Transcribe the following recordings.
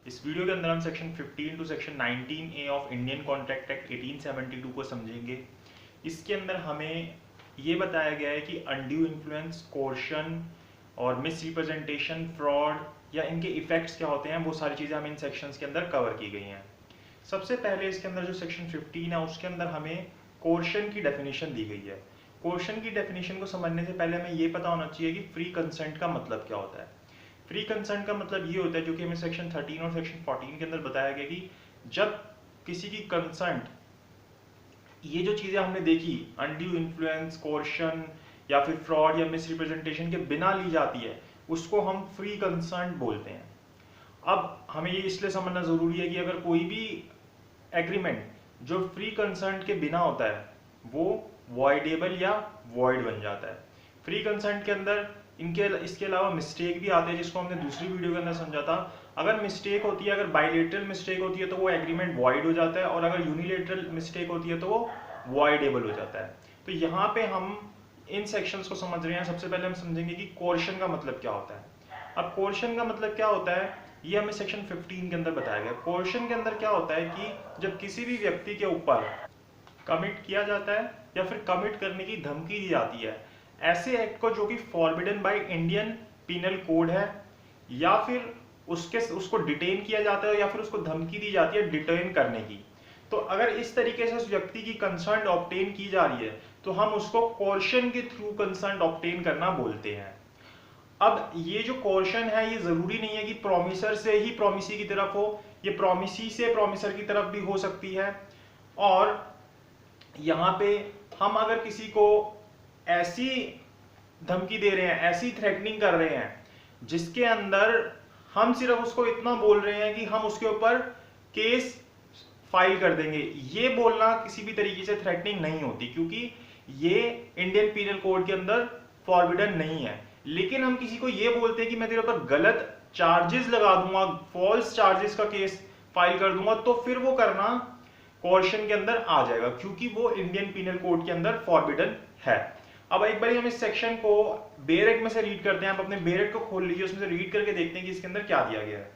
इस वीडियो के अंदर हम section 15 to section 19A of Indian contract act 1872 को समझेंगे। इसके अंदर हमें ये बताया गया है कि अनड्यू इन्फ्लुएंस, कोर्शन और मिस रिप्रेजेंटेशन, फ्रॉड या इनके इफेक्ट्स क्या होते हैं, वो सारी चीज़ें हमें इन सेक्शंस के अंदर कवर की गई हैं। सबसे पहले इसके अंदर जो सेक्शन 15 है उसके अंदर हमें कोर्शन की डेफिनेशन दी गई है। कोर्शन की डेफिनेशन को समझने से पहले हमें ये पता होना चाहिए कि फ्री कंसेंट का मतलब क्या होता है। फ्री कंसेंट का मतलब ये होता है, जो कि हमें सेक्शन 13 और सेक्शन 14 के अंदर बताया गया कि जब किसी की कंसेंट, ये जो चीज़ें हमने देखी अनड्यू इन्फ्लुएंस, कोर्शन या फिर फ्रॉड या मिस रिप्रेजेंटेशन के बिना ली जाती है, उसको हम फ्री कंसेंट बोलते हैं। अब हमें ये इसलिए समझना ज़रूरी है कि अगर कोई भी एग्रीमेंट जो फ्री कंसेंट के बिना होता है वो वॉइडेबल या वॉइड बन जाता है। फ्री कंसेंट के अंदर इसके अलावा मिस्टेक भी आते हैं, जिसको हमने दूसरी वीडियो के अंदर समझा था। अगर मिस्टेक होती है, अगर बाइलेटरल मिस्टेक होती है तो वो एग्रीमेंट वॉइड हो जाता है, और अगर यूनिलेटरल मिस्टेक होती है तो वो वॉइडेबल हो जाता है। तो यहाँ पे हम इन सेक्शंस को समझ रहे हैं। सबसे पहले हम समझेंगे कि कोर्शन का मतलब क्या होता है। अब कोर्शन का मतलब क्या होता है, ये हमें सेक्शन 15 के अंदर बताया गया। कोर्शन के अंदर क्या होता है कि जब किसी भी व्यक्ति के ऊपर कमिट किया जाता है या फिर कमिट करने की धमकी दी जाती है ऐसे एक्ट को जो कि forbidden by Indian penal code है, या फिर उसको डिटेन किया जाता है या फिर उसको धमकी दी जाती है डिटेन करने की, तो अगर इस तरीके से उस व्यक्ति की कंसर्न ऑब्टेन की जा रही है तो हम उसको कोर्शन के थ्रू कंसर्न ऑब्टेन करना बोलते हैं। अब ये जो कोर्शन है ये जरूरी नहीं है कि प्रोमिसर से ही प्रोमिसी की तरफ हो, ये प्रोमिसी से प्रोमिसर की तरफ भी हो सकती है। और यहाँ पे हम अगर किसी को ऐसी धमकी दे रहे हैं, ऐसी थ्रेटनिंग कर रहे हैं जिसके अंदर हम सिर्फ उसको इतना बोल रहे हैं कि हम उसके ऊपर केस फाइल कर देंगे, ये बोलना किसी भी तरीके से थ्रेटनिंग नहीं होती, क्योंकि ये इंडियन पीनल कोड के अंदर फॉरबिडन नहीं है। लेकिन हम किसी को ये बोलते हैं कि मैं तेरे ऊपर गलत चार्जेस लगा दूंगा, फॉल्स चार्जेस का केस फाइल कर दूंगा, तो फिर वो करना कोर्शन के अंदर आ जाएगा, क्योंकि वो इंडियन पीनल कोड के अंदर फॉरबिडन है। अब एक बार हम इस सेक्शन को बेयर एक्ट में से रीड करते हैं। आप अपने बेयर एक्ट को खोल लीजिए, उसमें से रीड करके देखते हैं कि इसके अंदर क्या दिया गया है।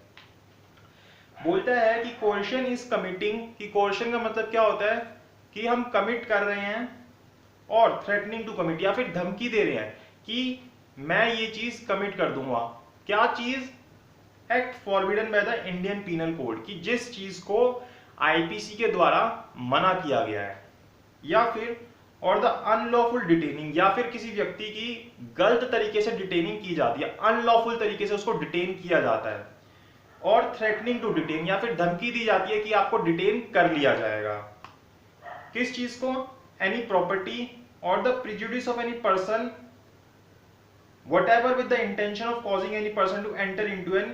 बोलता है कि कोर्शन इज कमिटिंग, कि कोर्शन का मतलब क्या होता है कि हम कमिट कर रहे हैं, और थ्रेटनिंग टू कमिट, या फिर धमकी दे रहे हैं कि मैं ये चीज कमिट कर दूंगा। क्या चीज? Act forbidden by the Indian penal code, की जिस चीज को आईपीसी के द्वारा मना किया गया है, या फिर और द अनलॉफुल डिटेनिंग, या फिर किसी व्यक्ति की गलत तरीके से डिटेनिंग की जाती है, अनलॉफुल तरीके से उसको डिटेन किया जाता है, और थ्रेटनिंग टू डिटेन, या फिर धमकी दी जाती है कि आपको डिटेन कर लिया जाएगा। किस चीज को? एनी प्रॉपर्टी और the prejudice of any person whatever with the intention of causing any person to enter into an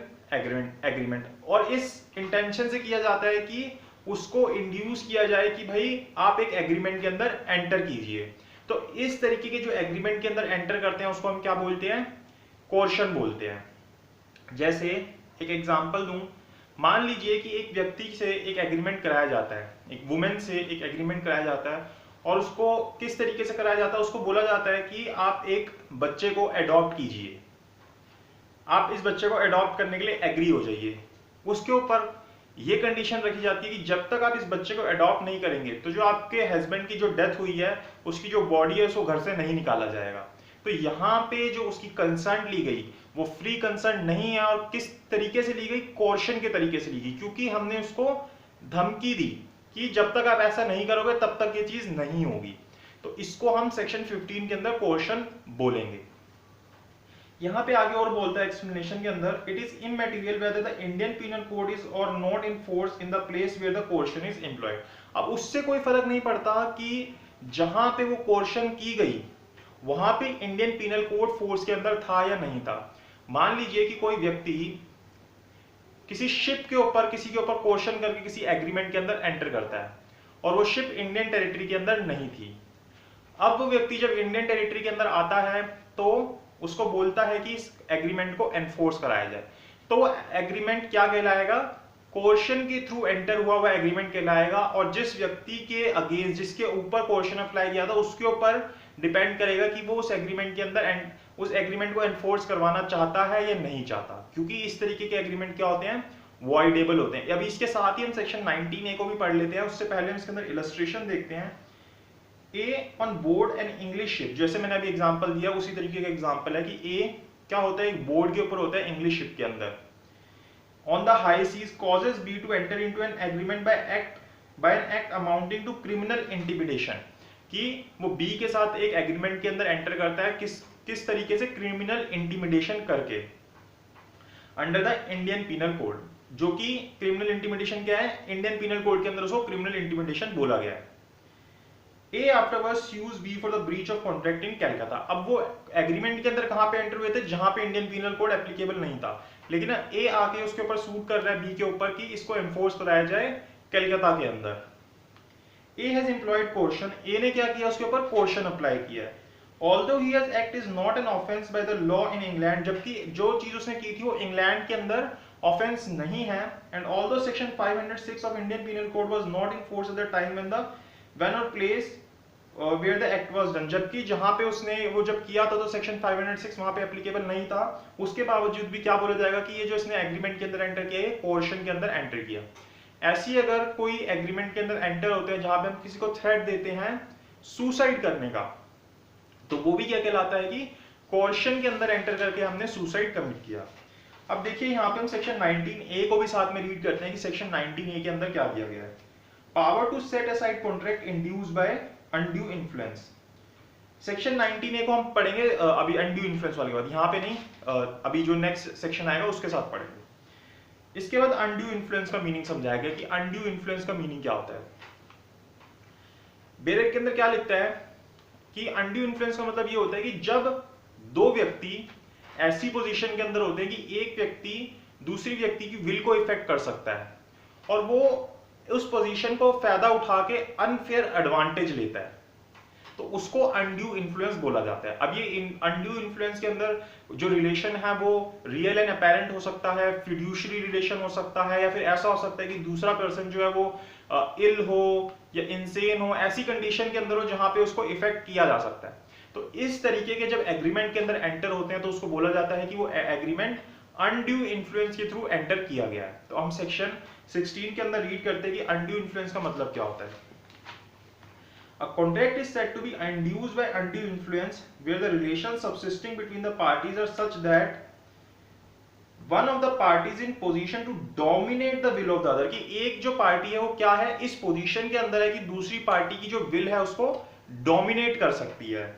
agreement, और इस इंटेंशन से किया जाता है कि उसको इंड्यूस किया जाए कि भाई आप एक एग्रीमेंट के अंदर एंटर कीजिए। तो इस तरीके के जो एग्रीमेंट के अंदर एंटर करते हैं उसको हम क्या बोलते हैं? कोर्शन बोलते हैं। जैसे एक एग्जांपल दूं, मान लीजिए कि एक व्यक्ति से एक एग्रीमेंट कराया जाता है, एक वुमेन से एक एग्रीमेंट कराया जाता है, और उसको किस तरीके से कराया जाता है? उसको बोला जाता है कि आप एक बच्चे को अडॉप्ट कीजिए, आप इस बच्चे को अडॉप्ट करने के लिए एग्री हो जाइए। उसके ऊपर ये कंडीशन रखी जाती है कि जब तक आप इस बच्चे को अडॉप्ट नहीं करेंगे तो जो आपके हस्बैंड की जो डेथ हुई है उसकी जो बॉडी है उसको घर से नहीं निकाला जाएगा। तो यहाँ पे जो उसकी कंसर्न ली गई वो फ्री कंसर्न नहीं है, और किस तरीके से ली गई? कोर्शन के तरीके से ली गई, क्योंकि हमने उसको धमकी दी कि जब तक आप ऐसा नहीं करोगे तब तक ये चीज नहीं होगी। तो इसको हम सेक्शन 15 के अंदर कोर्शन बोलेंगे। यहां पे आगे और बोलता है एक्सप्लेनेशन के अंदर, it is immaterial whether the Indian penal Code is or not in force in the place where the coercion is employed. अब उससे कोई फर्क नहीं पड़ता कि जहां पे वो कोर्शन की गई वहां पे इंडियन पीनल कोड फोर्स के अंदर था या नहीं था। मान लीजिए कि कोई व्यक्ति किसी शिप के ऊपर किसी के ऊपर कोर्शन करके किसी एग्रीमेंट के अंदर एंटर करता है, और वो शिप इंडियन टेरिटरी के अंदर नहीं थी। अब वो व्यक्ति जब इंडियन टेरिटरी के अंदर आता है तो उसको बोलता है कि इस एग्रीमेंट को एनफोर्स कराया जाए। तो वो एग्रीमेंट क्या कहलाएगा? कोर्शन के थ्रू एंटर हुआ हुआ एग्रीमेंट कहलाएगा, और जिस व्यक्ति के अगेंस्ट, जिसके ऊपर कोर्शन अप्लाई किया था, उसके ऊपर डिपेंड करेगा कि वो उस एग्रीमेंट के अंदर उस एग्रीमेंट को एनफोर्स करवाना चाहता है या नहीं चाहता। क्योंकि इस तरीके के एग्रीमेंट क्या होते हैं? वॉइडेबल होते हैं। अभी इसके साथ ही हम सेक्शन 19A को भी पढ़ लेते हैं, उससे पहले हम इसके अंदर इलस्ट्रेशन देखते हैं। A on board an English ship, जैसे मैंने अभी एग्जांपल दिया उसी तरीके का एग्जांपल है कि ए क्या होता है, एक बोर्ड के ऊपर होता है इंग्लिश शिप के अंदर। On the high seas causes B to enter into an agreement by an act amounting to criminal intimidation, कि वो बी के साथ एक एग्रीमेंट के अंदर एंटर करता है किस तरीके से, क्रिमिनल इंटिमिडेशन करके, under the Indian Penal code, जो कि क्रिमिनल इंटिमिडेशन क्या है, इंडियन पिनल कोड के अंदर उसको क्रिमिनल इंटिमिडेशन बोला गया है। ए afterwards sues B for the breach of contract in Calcutta। अब वो एग्रीमेंट के अंदर कहां पे एंटर हुए थे, जहां पे इंडियन पिनल कोड एप्लीकेबल नहीं था, लेकिन ए आके उसके ऊपर सूट कर रहा है बी के ऊपर कि इसको एनफोर्स कराया जाए कलकत्ता के अंदर। ए हैज एम्प्लॉयड कोर्शन, ए ने क्या किया, उसके ऊपर कोर्शन अप्लाई किया है। Although he has act is not an offence by the law in England, जबकि जो चीज उसने की थी वो इंग्लैंड के अंदर ऑफेंस नहीं है। And although section 506 of Indian Penal Code was not in force at the time when or place where the act was done, जबकि जहां पे उसने वो जब किया था तो सेक्शन 506 वहां पे एप्लीकेबल नहीं था, उसके बावजूद भी क्या बोला जाएगा कि ये जो इसने एग्रीमेंट के अंदर एंटर किया है, कोर्शन के अंदर एंटर किया। ऐसी अगर कोई एग्रीमेंट के अंदर एंटर होते हैं जहां पे हम किसी को थ्रेट देते हैं सुसाइड करने का, तो वो भी क्या कहलाता है कि कोर्शन के अंदर एंटर करके हमने सुसाइड कमिट किया। अब देखिए यहाँ पे हम सेक्शन 19A को भी साथ में रीड करते हैं कि सेक्शन 19A के अंदर क्या दिया गया है। Power to set aside contract induced by undue influence. Section 19A को हम पढ़ेंगे अभी अनड्यू इन्फ्लुएंस वाली बात यहाँ पे नहीं, अभी जो नेक्स्ट सेक्शन आएगा उसके साथ पढ़ेंगे। इसके बाद अनड्यू इन्फ्लुएंस का मीनिंग समझाएगा कि अनड्यू इन्फ्लुएंस का मीनिंग क्या होता है। ब्रेक के अंदर क्या लिखता है कि अनड्यू इन्फ्लुएंस का मतलब ये होता है कि जब दो व्यक्ति ऐसी पोजीशन के अंदर होते हैं कि एक व्यक्ति दूसरी व्यक्ति की विल को इफेक्ट कर सकता है और वो उस पोजीशन को फायदा उठा के अनफेयर एडवांटेज लेता है, तो उसको अनड्यू इन्फ्लुएंस बोला जाता है। अब ये अनड्यू इन्फ्लुएंस के अंदर जो रिलेशन है वो रियल एंड अपेरेंट हो सकता है, फिड्यूशरी रिलेशन हो सकता है, या फिर ऐसा हो सकता है कि दूसरा पर्सन जो है वो इल हो या इंसेन हो, ऐसी कंडीशन के अंदर हो जहां पे उसको इफेक्ट किया जा सकता है। तो इस तरीके के जब एग्रीमेंट के अंदर एंटर होते हैं तो उसको बोला जाता है कि वो एग्रीमेंट अनड्यू इन्फ्लुएंस के थ्रू एंटर किया गया है। तो हम सेक्शन 16 के अंदर रीड करते हैं कि अनड्यू इन्फ्लुएंस का मतलब क्या होता है। A contract is said to be induced by undue influence where the relations subsisting between the parties are such that one of the parties in position to dominate the will of the other, कि एक जो party है वो क्या है, इस position के अंदर है कि दूसरी पार्टी की जो विल है उसको डोमिनेट कर सकती है,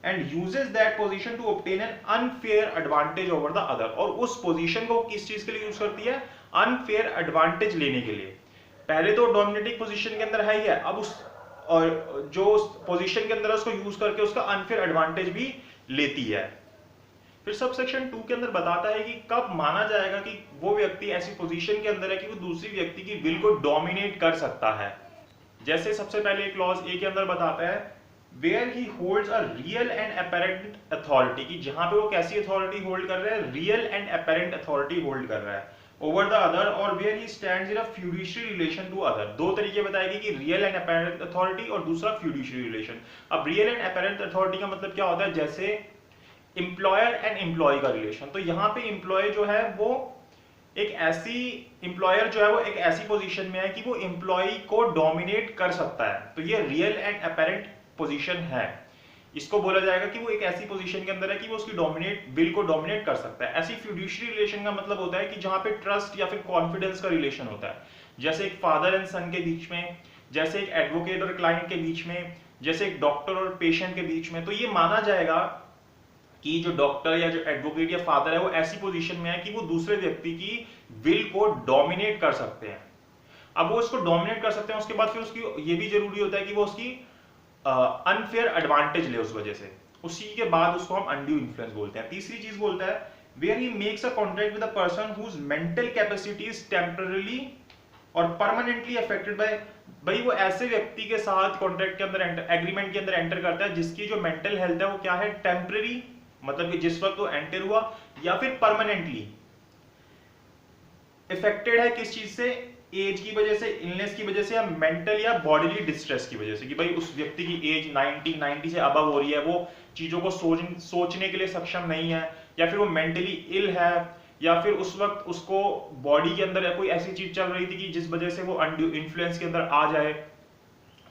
and uses that position to obtain an unfair advantage over the other, और उस पोजीशन को किस चीज के लिए यूज करती है, अनफेयर एडवांटेज लेने के लिए। पहले तो डोमिनेटिंग पोजीशन के अंदर है ही है, अब उस और जो पोजीशन के अंदर उसको यूज करके उसका अनफेयर एडवांटेज भी लेती है। फिर सब सेक्शन 2 के अंदर बताता है कि कब माना जाएगा कि वो व्यक्ति ऐसी पोजीशन के अंदर है कि वो दूसरी व्यक्ति की विल को डोमिनेट कर सकता है। जैसे सबसे पहले एक क्लॉज ए के अंदर बताता है where he holds a real and apparent authority, कि जहां पे वो कैसी अथॉरिटी होल्ड कर रहा है, real and apparent authority hold कर रहा है ओवर द अदर, और where he stands in a fiduciary relation to other. दो तरीके बताएगी कि रियल एंड अपेरेंट अथॉरिटी और दूसरा फ्यूडिशरी रिलेशन। अब रियल एंड अपेरेंट अथॉरिटी का मतलब क्या होता है, जैसे एम्प्लॉयर एंड एम्प्लॉय का रिलेशन। तो यहाँ पे एम्प्लॉय जो है वो एक ऐसी एम्प्लॉयर जो है वो एक ऐसी पोजीशन में है कि वो एम्प्लॉय को डोमिनेट कर सकता है, तो ये रियल एंड अपेरेंट पोजीशन है। इसको बोला जाएगा कि वो एक ऐसी पोजीशन के अंदर है कि वो उसकी विल को डोमिनेट कर सकता है। ऐसी फ्यूडिशरी रिलेशन का मतलब होता है कि जहां पे ट्रस्ट या फिर कॉन्फिडेंस का रिलेशन होता है, जैसे एक फादर एंड सन के बीच में, जैसे एक एडवोकेट और क्लाइंट के बीच में, जैसे एक डॉक्टर और पेशेंट के बीच में। तो ये माना जाएगा कि जो डॉक्टर या जो एडवोकेट या फादर है वो ऐसी पोजीशन में है कि वो दूसरे व्यक्ति की विल को डोमिनेट कर सकते हैं। अब वो इसको डोमिनेट कर सकते हैं, उसके बाद फिर उसकी ये भी जरूरी होता है कि वो उसकी अनफेयर एडवांटेज ले उस वजह से, उसी के बाद उसको हम अनड्यू इन्फ्लुएंस बोलते हैं। तीसरी चीज बोलता है where he makes a contract with a person whose mental capacity is temporarily और परमानेंटली अफेक्टेड बाय, भाई वो ऐसे व्यक्ति के साथ कॉन्ट्रैक्ट के अंदर एग्रीमेंट के अंदर एंटर करता है जिसकी जो मेंटल हेल्थ है वो क्या है, टेम्पररी, मतलब कि जिस वक्त वो एंटर हुआ, या फिर परमानेंटली इफेक्टेड है किस चीज से, एज की वजह से, इलनेस की वजह से, या मेंटल या बॉडीली डिस्ट्रेस की वजह से, कि भाई उस व्यक्ति की एज 90 से अबव हो रही है, वो चीजों को सोचने के लिए सक्षम नहीं है, या फिर वो मेंटली इल है, या फिर उस वक्त उसको बॉडी के अंदर कोई ऐसी चीज चल रही थी कि जिस वजह से वो अनड्यू इन्फ्लुएंस के अंदर आ जाए,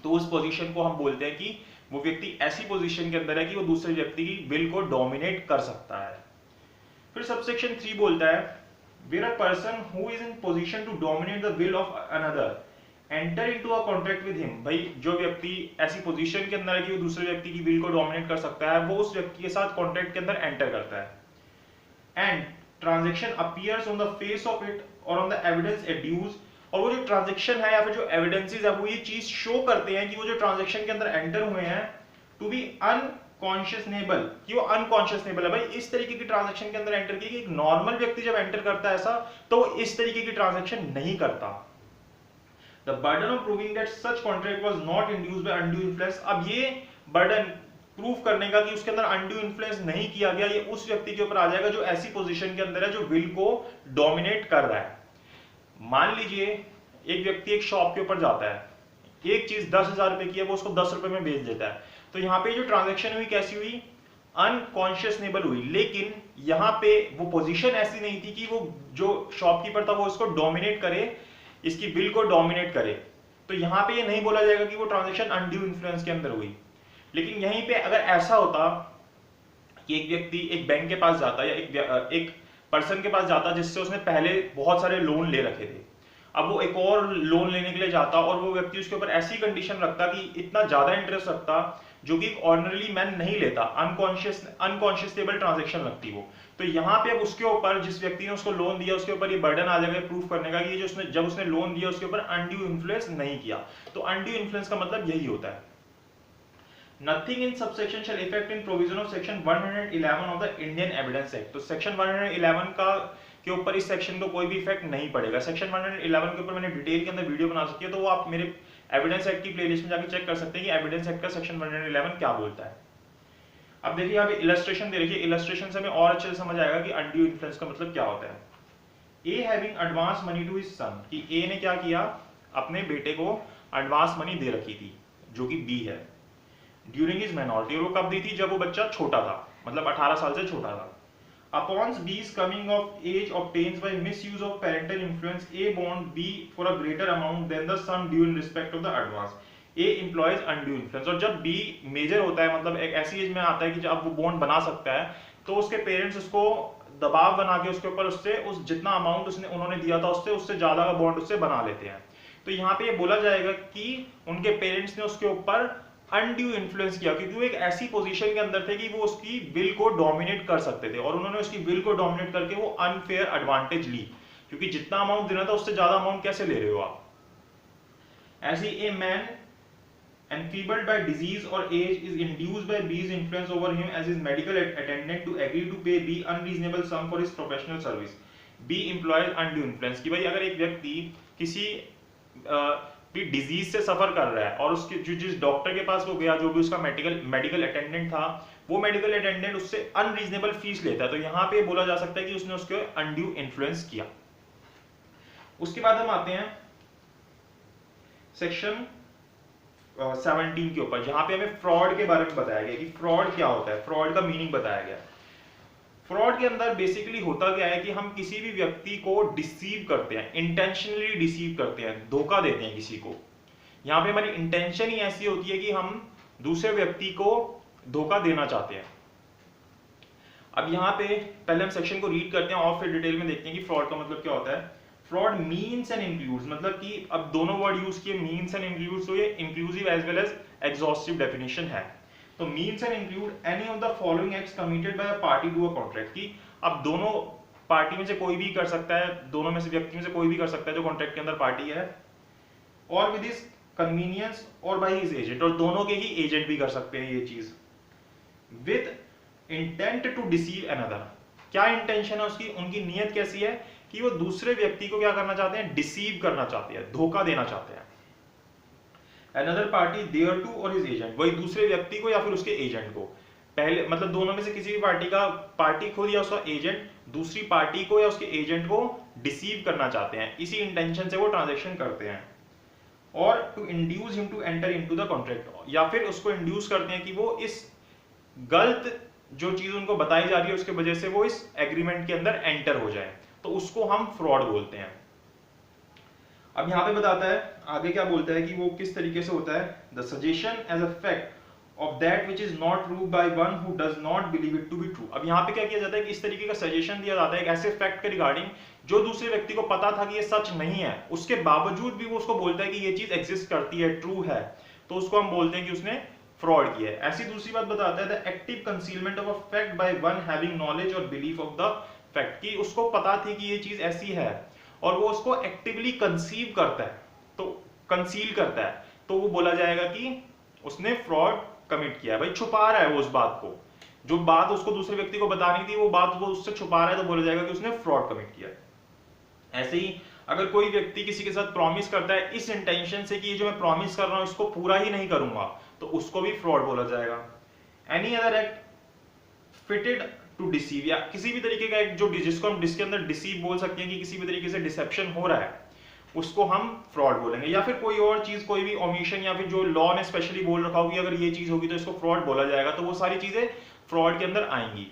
तो उस पोजीशन को हम बोलते हैं कि वो व्यक्ति ऐसी पोजीशन के अंदर है कि वो दूसरे व्यक्ति की विल को डोमिनेट कर सकता है। फिर सबसेक्शन 3 बोलता है where a person who is in position to dominate the will of another enter into a contract with him। भाई जो व्यक्ति ऐसी पोजीशन के अंदर है कि वो दूसरे व्यक्ति की विल को डोमिनेट कर सकता है, वो उस व्यक्ति के साथ कॉन्ट्रैक्ट के अंदर एंटर करता है। And transaction appears on the face of it और ऑन द एविडेंस एड्यूज, और वो जो ट्रांजेक्शन है या फिर जो एविडेंसेस है वो ये चीज शो करते हैं कि वो जो ट्रांजेक्शन के अंदर एंटर हुए हैं टू बी अनकॉन्शियसनेबल, कि वो अनकॉन्शियसनेबल है। भाई इस तरीके की ट्रांजेक्शन के अंदर एंटर की कि एक नॉर्मल व्यक्ति जब एंटर करता है ऐसा, तो इस तरीके की ट्रांजेक्शन नहीं करता। The burden of proving that such contract was not induced by undue influence, अब ये बर्डन प्रूफ करने का कि उसके अंदर अनड्यू इन्फ्लुएंस नहीं किया गया, ये उस व्यक्ति के ऊपर आ जाएगा जो ऐसी पोजीशन के अंदर है जो विल को डोमिनेट कर रहा है। मान लीजिए एक व्यक्ति एक शॉप के ऊपर जाता है, एक चीज 10,000 रुपए की है, वो उसको 10 रुपए में बेच देता है, तो यहाँ पे जो ट्रांजैक्शन हुई कैसी हुई, अनकॉन्शियसनेबल हुई। लेकिन यहाँ पे वो पोजीशन ऐसी नहीं थी कि वो जो शॉपकीपर था वो इसको डोमिनेट करे, इसकी बिल को डोमिनेट करे, तो यहाँ पे ये नहीं बोला जाएगा कि वो ट्रांजैक्शन अनड्यू इन्फ्लुएंस के अंदर हुई। लेकिन यहीं पे अगर ऐसा होता कि एक व्यक्ति एक बैंक के पास जाता या एक पर्सन के पास जाता जिससे उसने पहले बहुत सारे लोन ले रखे थे, अब वो एक और लोन लेने के लिए जाता और वो व्यक्ति उसके ऊपर ऐसी कंडीशन रखता कि इतना ज्यादा इंटरेस्ट रखता जो कि ऑर्डिनरी मैन नहीं लेता, अनकॉन्शियसनेबल ट्रांजैक्शन लगती वो, तो यहाँ पे अब उसके ऊपर जिस व्यक्ति ने उसको लोन दिया उसके ऊपर ये बर्डन आ जाएगा प्रूफ करने का कि ये जो जब उसने लोन दिया उसके ऊपर अनड्यू इन्फ्लुएंस नहीं किया। तो अनड्यू इन्फ्लुएंस का मतलब यही होता है। Nothing in subsection shall affect in provision of section 111 of the Indian Evidence Act। तो सेक्शन 111 का के ऊपर इस सेक्शन को कोई भी इफेक्ट नहीं पड़ेगा। सेक्शन 111 के ऊपर मैंने डिटेल के अंदर वीडियो बना सकी है, तो वो आप मेरे एविडेंस एक्ट की प्लेलिस्ट में जाकर चेक कर सकते हैं कि एविडेंस एक्ट का सेक्शन 111 क्या बोलता है। अब देखिए यहाँ पे इलस्ट्रेशन दे रखी है, इलस्ट्रेशन से हमें और अच्छे से समझ आएगा कि अनड्यू इन्फ्लुएंस का मतलब क्या होता है। A having advance money to his son, कि ए ने क्या किया, अपने बेटे को एडवांस मनी दे रखी थी जो कि बी है, ड्यूरिंग हिज माइनॉरिटी, और वो कब दी थी, जब वो बच्चा छोटा था, मतलब 18 साल से छोटा था। Upon B's coming of age obtains by misuse of parental influence, A bond B for a greater amount than the sum due in respect of the advance, A employs undue influence। और जब B major होता है, मतलब एक ऐसी as में आता है कि जब वो बॉन्ड बना सकता है, तो उसके पेरेंट्स उसको दबाव बना के उसके ऊपर उससे उस जितना अमाउंट उन्होंने दिया था उससे ज्यादा का बॉन्ड उससे बना लेते हैं। तो यहाँ पे ये बोला जाएगा कि उनके पेरेंट्स ने उसके ऊपर अनड्यू इन्फ्लुएंस किया, क्योंकि वो एक ऐसी पोजीशन के अंदर थे कि वो उसकी विल को डोमिनेट कर सकते थे, और उन्होंने उसकी विल को डोमिनेट करके वो अनफेयर एडवांटेज ली, क्योंकि जितना अमाउंट देना था उससे ज्यादा अमाउंट कैसे ले रहे हो आप। ऐसी a man enfeebled by disease or age is induced by B's influence over him as his medical attendant to agree to pay B unreasonable sum for his professional service, B employs undue influence। कि भाई अगर एक व्यक्ति किसी भी disease से सफर कर रहा है और उसके जिस डॉक्टर के पास वो गया, जो भी उसका मेडिकल अटेंडेंट था, वो मेडिकल अटेंडेंट उससे अनरीजनेबल फीस लेता है, तो यहाँ पे बोला जा सकता है कि उसने उसके अनड्यू इन्फ्लुएंस किया। उसके बाद हम आते हैं सेक्शन 17 के ऊपर, जहां पे हमें फ्रॉड के बारे में बताया गया कि फ्रॉड क्या होता है, फ्रॉड का मीनिंग बताया गया। फ्रॉड के अंदर बेसिकली होता क्या है कि हम किसी भी व्यक्ति को डिसीव करते हैं, इंटेंशनली डिसीव करते हैं, धोखा देते हैं किसी को। यहाँ पे हमारी इंटेंशन ही ऐसी होती है कि हम दूसरे व्यक्ति को धोखा देना चाहते हैं। अब यहाँ पे पहले हम सेक्शन को रीड करते हैं और फिर डिटेल में देखते हैं कि फ्रॉड का मतलब क्या होता है। फ्रॉड मीन्स एंड इंक्लूड्स, मतलब कि अब दोनों वर्ड यूज किए, मीन्स एंड इंक्लूड्स, तो ये inclusive as well as exhaustive definition है। तो means and include any of the following acts committed by a party to a contract, की अब दोनों पार्टी में से कोई भी कर सकता है, दोनों में से व्यक्ति में से कोई भी कर सकता है जो कॉन्ट्रैक्ट के अंदर पार्टी है, और विद हिज कन्वीनियंस और बाय हिज एजेंट, और दोनों के ही एजेंट भी कर सकते हैं ये चीज, with intent to deceive another. क्या इंटेंशन है उसकी, उनकी नीयत कैसी है कि वो दूसरे व्यक्ति को क्या करना चाहते हैं, डिसीव करना चाहते हैं, धोखा देना चाहते हैं। अनदर पार्टी देयर टू और हिज एजेंट, वही दूसरे व्यक्ति को या फिर उसके एजेंट को, पहले मतलब दोनों में से किसी भी पार्टी खुद या उसका एजेंट दूसरी पार्टी को या उसके एजेंट को डिसीव करना चाहते हैं, इसी इंटेंशन से वो ट्रांजैक्शन करते हैं। और to induce him to enter into the contract, या फिर उसको इंड्यूस करते हैं कि वो इस गलत जो चीज उनको बताई जा रही है उसके वजह से वो इस एग्रीमेंट के अंदर एंटर हो जाए, तो उसको हम फ्रॉड बोलते हैं। अब यहाँ पे बताता है आगे क्या बोलता है कि वो किस तरीके से होता है, the suggestion as a fact of that which is not true by one who does not believe it to be true। अब यहाँ पे क्या किया जाता है कि इस तरीके का सजेशन दिया जाता है एक ऐसे फैक्ट के रिगार्डिंग जो दूसरे व्यक्ति को पता था कि ये सच नहीं है, उसके बावजूद भी वो उसको बोलता है कि ये चीज एग्जिस्ट करती है, ट्रू है, तो उसको हम बोलते हैं कि उसने फ्रॉड किया है। ऐसी दूसरी बात बताता है the active concealment of a fact by one having knowledge और बिलीफ ऑफ द फैक्ट, कि उसको पता थी कि ये चीज ऐसी है और वो उसको एक्टिवली कंसीव करता है, तो कंसील करता है, तो वो बोला जाएगा कि उसने फ्रॉड कमिट किया है। भाई छुपा रहा है वो उस बात को, जो बात उसको दूसरे व्यक्ति को बतानी थी वो बात वो उससे छुपा रहा है, तो बोला जाएगा कि उसने फ्रॉड कमिट किया है। ऐसे ही अगर कोई व्यक्ति किसी के साथ प्रॉमिस करता है इस इंटेंशन से कि ये जो मैं प्रॉमिस कर रहा हूं इसको पूरा ही नहीं करूंगा, तो उसको भी फ्रॉड बोला जाएगा। Any other act fitted to deceive, या किसी भी तरीके का एक जो जिसको हम जिसके अंदर डिसीव बोल सकते हैं कि किसी भी तरीके से डिसेप्शन हो रहा है, उसको हम फ्रॉड बोलेंगे। या फिर कोई और चीज, कोई भी ओमिशन, या फिर जो लॉ ने स्पेशली बोल रखा होगी अगर ये चीज होगी तो इसको फ्रॉड बोला जाएगा, तो वो सारी चीजें फ्रॉड के अंदर आएंगी।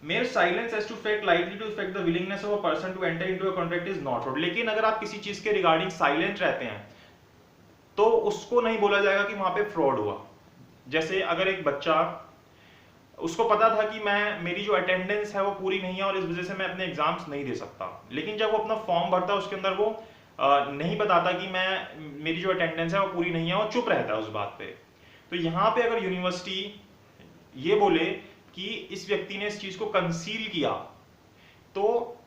Mere silence as to fact likely to effect the willingness of a person to enter into a contract is not fraud. लेकिन अगर आप किसी चीज के रिगार्डिंग साइलेंट रहते हैं तो उसको नहीं बोला जाएगा कि वहां पे फ्रॉड हुआ। जैसे अगर एक बच्चा, उसको पता था कि मेरी जो अटेंडेंस है वो पूरी नहीं है और इस वजह से मैं अपने एग्जाम्स नहीं दे सकता, लेकिन जब वो अपना फॉर्म भरता है उसके अंदर वो नहीं बताता कि मेरी जो अटेंडेंस है वो पूरी नहीं है और चुप रहता है उस बात पे। तो यहाँ पे अगर यूनिवर्सिटी ये बोले कि इस व्यक्ति ने इस चीज को कंसील किया, तो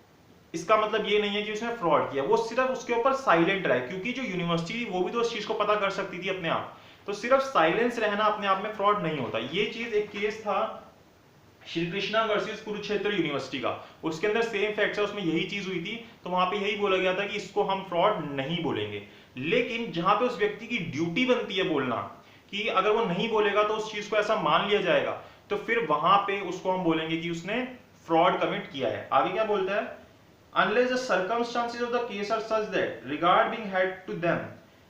इसका मतलब ये नहीं है कि उसने फ्रॉड किया, वो सिर्फ उसके ऊपर साइलेंट रहा, क्योंकि जो यूनिवर्सिटी वो भी तो उस चीज को पता कर सकती थी अपने आप, तो सिर्फ साइलेंस रहना अपने आप में फ्रॉड नहीं होता। ये चीज एक केस था श्री कृष्णा वर्सेस कुरुक्षेत्र यूनिवर्सिटी का, उसके अंदर सेम फैक्ट्स है, उसमें यही चीज हुई थी, तो वहां पे यही बोला गया था कि इसको हम फ्रॉड नहीं बोलेंगे। लेकिन जहां पे उस व्यक्ति की ड्यूटी बनती है बोलना, कि अगर वो नहीं बोलेगा तो उस चीज को ऐसा मान लिया जाएगा, तो फिर वहां पे उसको हम बोलेंगे कि उसने फ्रॉड कमिट किया है। आगे क्या बोलता है, unless the circumstances of the case are such that regard being had to them,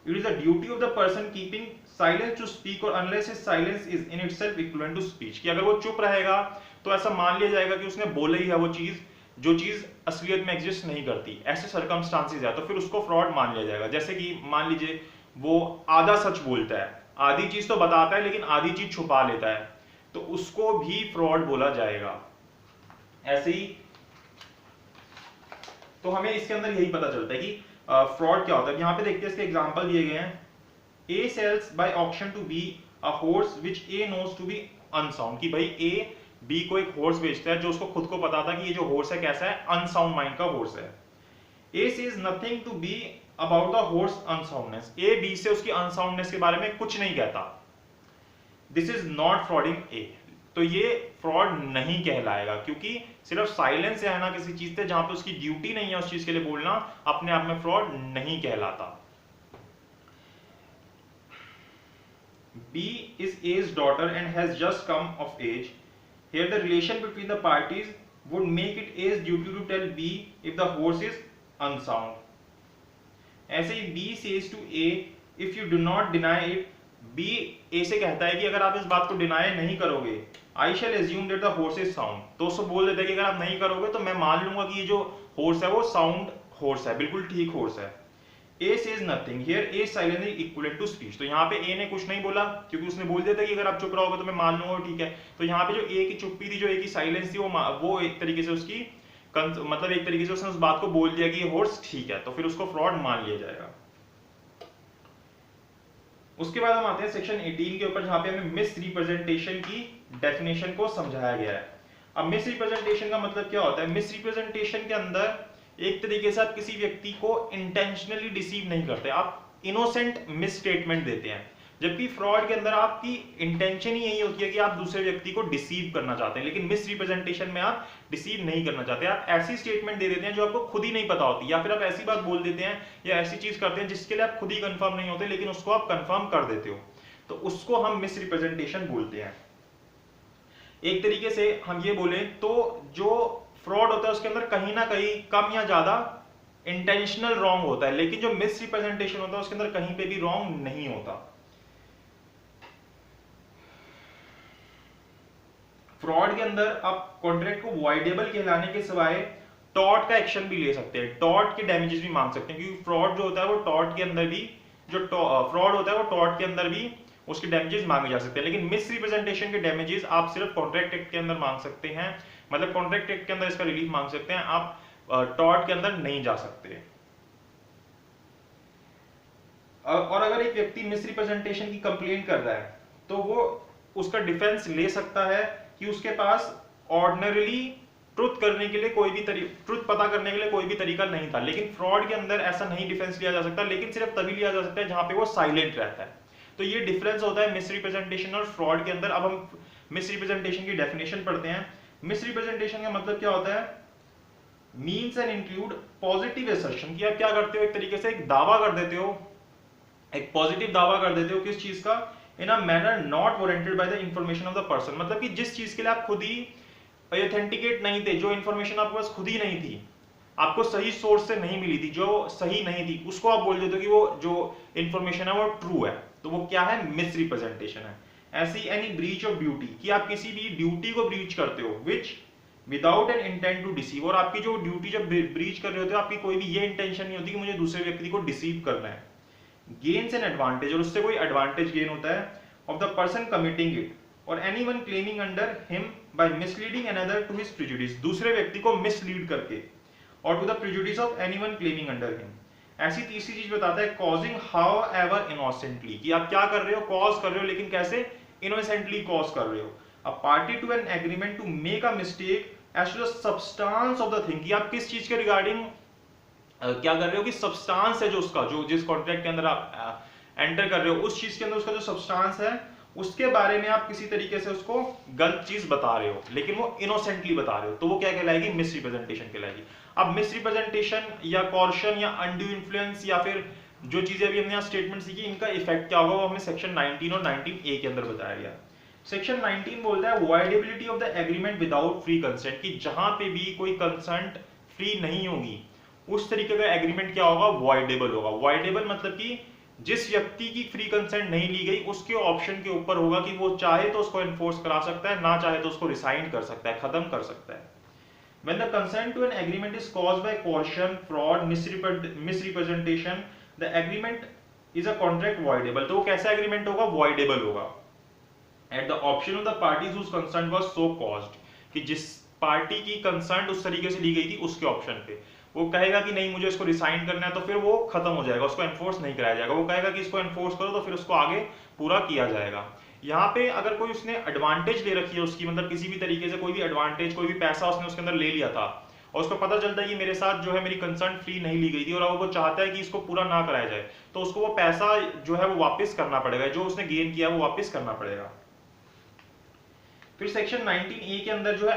it is the duty of the person keeping silence to speak, or unless his silence is in itself equivalent to speech, कि अगर वो चुप रहेगा तो ऐसा मान लिया जाएगा कि उसने बोले ही है वो चीज जो चीज असलियत में एग्जिस्ट नहीं करती, ऐसे सर्कमस्टांसेस है तो फिर उसको फ्रॉड मान लिया जाएगा। जैसे कि मान लीजिए वो आधा सच बोलता है, आधी चीज तो बताता है लेकिन आधी चीज छुपा लेता है, तो उसको भी फ्रॉड बोला जाएगा। ऐसे ही तो हमें इसके अंदर यही पता चलता है कि फ्रॉड क्या होता है। यहाँ पे देखते हैं इसके एग्जांपल दिए गए हैं, A sells by auction to B a horse which A knows to be unsound, कि भाई ए बी को एक हॉर्स बेचता है जो उसको खुद को पता था कि ये जो हॉर्स है कैसा है, अनसाउंड माइंड का हॉर्स है। A says nothing to B about the horse unsoundness, A B से उसकी अनसाउंडनेस के बारे में कुछ नहीं कहता, this is not frauding A, तो ये फ्रॉड नहीं कहलाएगा, क्योंकि सिर्फ साइलेंस रहना किसी चीज से जहां पे उसकी ड्यूटी नहीं है उस चीज के लिए बोलना, अपने आप में फ्रॉड नहीं कहलाता। B is A's daughter and has just come of age. Here the relation between the parties would make it A's duty to tell B if the horse is unsound. ऐसे ही B says to A, if you do not deny it, B A से कहता है कि अगर आप इस बात को डिनाई नहीं करोगे, I shall assume that the horse is sound, तो उसको बोल देता है कि अगर आप नहीं करोगे तो मैं मान लूंगा कि ये जो horse है वो sound horse है, बिल्कुल ठीक horse है। A says nothing. Here A silence is equivalent to speech. तो यहाँ पे A ने कुछ नहीं बोला क्योंकि उसने बोल दिया था कि अगर आप चुप रहोगे तो मैं मान लूंगा ठीक है। तो यहाँ पे जो A की चुप्पी थी, जो A की साइलेंस थी, वो एक तरीके से उसकी मतलब एक तरीके से उसने उस बात को बोल दिया कि ये हॉर्स ठीक है, तो फिर उसको फ्रॉड मान लिया जाएगा। उसके बाद हम आते हैं सेक्शन 18 के ऊपर, जहाँ पे हमें मिस रिप्रेजेंटेशन की डेफिनेशन को समझाया गया है। अब मिस रिप्रेजेंटेशन का मतलब क्या होता है, मिस रिप्रेजेंटेशन के अंदर एक तरीके से आप किसी व्यक्ति को इंटेंशनली डिसीव नहीं करते, आप इनोसेंट मिस स्टेटमेंट देते हैं, जबकि फ्रॉड के अंदर आपकी इंटेंशन ही यही होती है कि आप दूसरे व्यक्ति को डिसीव करना चाहते हैं, लेकिन मिस रिप्रेजेंटेशन में आप डिसीव नहीं करना चाहते, आप ऐसी स्टेटमेंट दे देते हैं जो आपको खुद ही नहीं पता होती, या फिर आप ऐसी बात बोल देते हैं या ऐसी चीज करते हैं जिसके लिए आप खुद ही कंफर्म नहीं होते लेकिन उसको आप कंफर्म कर देते हो, तो उसको हम मिस रिप्रेजेंटेशन बोलते हैं। एक तरीके से हम ये बोले तो जो फ्रॉड होता है उसके अंदर कहीं ना कहीं कम या ज्यादा इंटेंशनल रॉन्ग होता है, लेकिन जो मिस रिप्रेजेंटेशन होता है उसके अंदर कहीं पे भी रॉन्ग नहीं होता। फ्रॉड के अंदर आप कॉन्ट्रैक्ट को वॉइडेबल कहलाने के सिवाय टॉर्ट का एक्शन भी ले सकते हैं, टॉर्ट के डैमेजेस भी मांग सकते हैं, क्योंकि फ्रॉड जो होता है वो टॉर्ट के अंदर भी, जो फ्रॉड होता है वो टॉर्ट के अंदर भी उसके डैमेजेस मांगे जा सकते हैं। लेकिन मिस रिप्रेजेंटेशन के डैमेजेस आप सिर्फ कॉन्ट्रैक्ट एक्ट के अंदर मांग सकते हैं, मतलब कॉन्ट्रैक्ट एक्ट के अंदर इसका रिलीफ मांग सकते हैं, आप टॉर्ट के अंदर नहीं जा सकते। और अगर एक व्यक्ति मिस रिप्रेजेंटेशन की कंप्लेंट कर रहा है तो वो उसका डिफेंस ले सकता है कि उसके पास ऑर्डिनरीली ट्रुथ करने के लिए कोई भी ट्रुथ पता करने के लिए कोई भी तरीका नहीं था। लेकिन फ्रॉड के अंदर ऐसा नहीं डिफेंस लिया जा सकता, लेकिन सिर्फ तभी लिया जा सकता है जहां पे वो साइलेंट रहता है। तो ये डिफरेंस होता है मिस रिप्रेजेंटेशन और फ्रॉड के अंदर। अब हम मिस रिप्रेजेंटेशन की डेफिनेशन पढ़ते हैं। मिस रिप्रेजेंटेशन का मतलब क्या होता है? Means and include positive assertion, कि आप क्या करते हो, एक तरीके से एक दावा कर देते हो, एक पॉजिटिव दावा कर देते हो किस चीज का, in a manner not warranted by the information of the person. मतलब कि जिस चीज के लिए आप खुद ही ऑथेंटिकेट नहीं थे, जो इंफॉर्मेशन आपके पास खुद ही नहीं थी, आपको सही सोर्स से नहीं मिली थी, जो सही नहीं थी, उसको आप बोल देते हो कि वो जो इंफॉर्मेशन है वो ट्रू है, तो वो क्या है? मिस रिप्रेजेंटेशन है। ऐसी एनी ब्रीच ऑफ ड्यूटी, कि आप किसी भी ड्यूटी को ब्रीच करते हो which without an intent to deceive, और आपकी जो ड्यूटी जब ब्रीच कर रहे होते हो आपकी कोई भी ये इंटेंशन नहीं होती कि मुझे दूसरे व्यक्ति को डिसीव करना है। गेन्स एन एडवांटेज, और उससे कोई एडवांटेज गेन होता है, of the person committing it or anyone claiming under him by misleading another to his prejudice, दूसरे व्यक्ति को मिसलीड करके, or to the prejudice of anyone claiming under him. ऐसी तीसरी चीज बताता है कॉजिंग हाउ एवर इनोसेंटली, कि आप क्या कर रहे हो? कॉज कर रहे हो, लेकिन कैसे? इनोसेंटली कॉज कर रहे हो। A party to an agreement to make a mistake as to the substance of the thing, कि आप किस चीज के रिगार्डिंग क्या कर रहे हो, कि सब्सटेंस है जो उसका, जो जिस कॉन्ट्रैक्ट के अंदर आप एंटर कर रहे हो उस चीज के अंदर उसका जो सब्सटेंस है उसके बारे में आप किसी तरीके से उसको गलत चीज बता रहे हो, लेकिन वो इनोसेंटली बता रहे हो, तो वो क्या कहलाएगी? मिस रिप्रेजेंटेशन कहलाएगी। अब मिस रिप्रेजेंटेशन या कॉर्शन या अनड्यू इन्फ्लुएंस या फिर जो चीजें अभी हमने यहाँ स्टेटमेंट सीखी, इनका इफेक्ट क्या होगा वो हमें सेक्शन 19 और 19A के अंदर बताया गया। सेक्शन 19 बोलता है voidability of the agreement without free consent, कि जहां पे भी कोई कंसेंट फ्री नहीं होगी उस तरीके का एग्रीमेंट क्या होगा? वॉइडेबल होगा। वॉइडेबल मतलब कि जिस व्यक्ति की फ्री कंसेंट नहीं ली गई उसके ऑप्शन के ऊपर होगा कि वो चाहे तो उसको एनफोर्स करा सकता है, ना चाहे तो उसको रिसाइन कर सकता है, खत्म कर सकता है। When the consent to an agreement is caused by coercion, fraud, misrepresentation, the agreement is a contract voidable. तो वो कैसा एग्रीमेंट होगा? voidable होगा। At the option of the parties whose consent was so caused, कि जिस party की concert उस तरीके से ली गई थी उसके ऑप्शन पे वो कहेगा कि नहीं मुझे इसको रिसाइन करना है, तो फिर वो खत्म हो जाएगा, उसको एनफोर्स नहीं कराया जाएगा। वो कहेगा कि इसको एनफोर्स करो, तो फिर उसको आगे पूरा किया जाएगा। यहाँ पे अगर कोई उसने एडवांटेज ले रखी है उसकी, मतलब किसी भी तरीके से कोई भी एडवांटेज, कोई भी पैसा उसने उसके अंदर ले लिया था और उसको पता चलता है कि मेरे साथ जो है मेरी कंसर्ट फ्री नहीं ली गई थी और वो चाहता है कि इसको पूरा ना कराया जाए, तो उसको वो पैसा जो है वो वापस करना पड़ेगा, जो उसने गेन किया वो वापस करना पड़ेगा। फिर सेक्शन 19A के अंदर जो है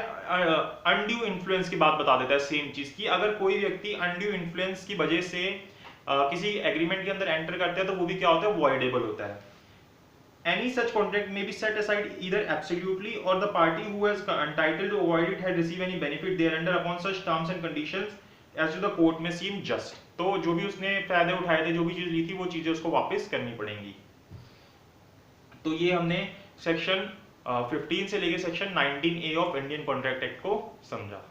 अनड्यू इन्फ्लुएंस की बात बता देता है, सेम चीज की। अगर कोई व्यक्ति अनड्यू इन्फ्लुएंस की वजह से किसी एग्रीमेंट के अंदर एंटर करता है तो वो भी क्या होता है? वॉइडेबल होता है। Any such contract may be set aside either absolutely or the party who is entitled to avoid it had received any benefit thereunder upon such terms and conditions as to the court may seem just। तो जो भी उसने फायदे उठाए थे, जो भी चीज ली थी, वो चीजें उसको वापस करनी पड़ेंगी। तो ये हमने सेक्शन 15 से लेके section 19A of Indian contract act को समझा।